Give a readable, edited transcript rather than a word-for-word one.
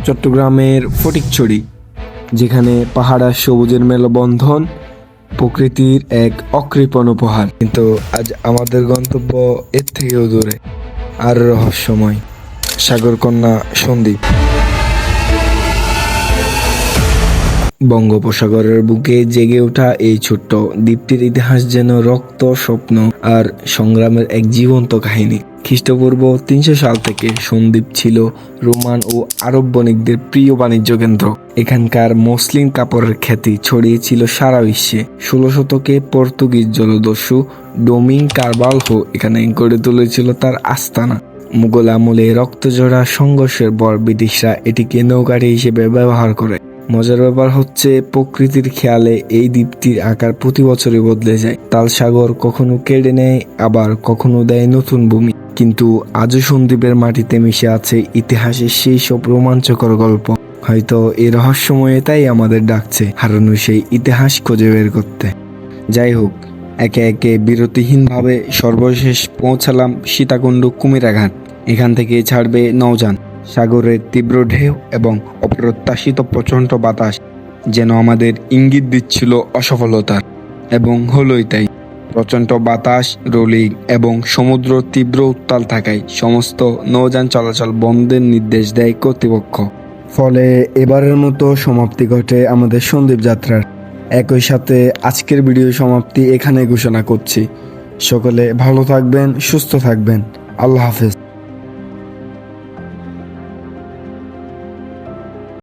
চট্টগ্রামের ফটিকছড়ি, যেখানে পাহাড় আর সবুজের মেলবন্ধন প্রকৃতির এক অকৃপণ উপহার। কিন্তু আজ আমাদের গন্তব্য এর থেকেও দূরে, আর রহস্যময় সাগরকন্যা সন্দ্বীপ। বঙ্গোপসাগরের বুকে জেগে ওঠা এই ছোট্ট দ্বীপটির ইতিহাস যেন রক্ত, স্বপ্ন আর সংগ্রামের এক জীবন্ত কাহিনী। খ্রিস্টপূর্ব 300 সাল থেকে সন্দ্বীপ ছিল রোমান ও আরব বণিকদের প্রিয় বাণিজ্য কেন্দ্র। এখানকার মসলিন কাপড়ের খ্যাতি ছড়িয়েছিল সারা বিশ্বে। 16 শতকে পর্তুগিজ জলদস্যু ডোমিং কারবালহো এখানে গড়ে তুলেছিল তার আস্তানা। মুঘল আমলে রক্তজোড়া সংঘর্ষের পর ব্রিটিশরা এটিকে নৌঘাটি হিসেবে ব্যবহার করে। মজার ব্যাপার হচ্ছে, প্রকৃতির খেয়ালে এই দ্বীপটির আকার প্রতি বছরই বদলে যায়। তাল সাগর কখনো কেড়ে নেয়, আবার কখনো দেয় নতুন ভূমি। কিন্তু আজও সন্দ্বীপের মাটিতে মিশে আছে ইতিহাসের সেই সব রোমাঞ্চকর গল্প। হয়তো এই রহস্যময় তাই আমাদের ডাকছে হারানো সেই ইতিহাস খুঁজে বের করতে। যাই হোক, একে একে বিরতিহীনভাবে সর্বশেষ পৌঁছালাম সীতাকুণ্ড কুমিরাঘাট। এখান থেকে ছাড়বে নৌযান। সাগরের তীব্র ঢেউ এবং অপ্রত্যাশিত প্রচণ্ড বাতাস যেন আমাদের ইঙ্গিত দিচ্ছিল অসফলতার, এবং হলোই তাই। প্রচণ্ড বাতাস, রোলিং এবং সমুদ্র তীব্র উত্তাল থাকায় সমস্ত নৌযান চলাচল বন্ধের নির্দেশ দেয় কর্তৃপক্ষ। ফলে এবারের মতো সমাপ্তি ঘটে আমাদের সন্দ্বীপ যাত্রার। একই সাথে আজকের ভিডিও সমাপ্তি এখানে ঘোষণা করছি। সকলে ভালো থাকবেন, সুস্থ থাকবেন। আল্লাহ হাফেজ।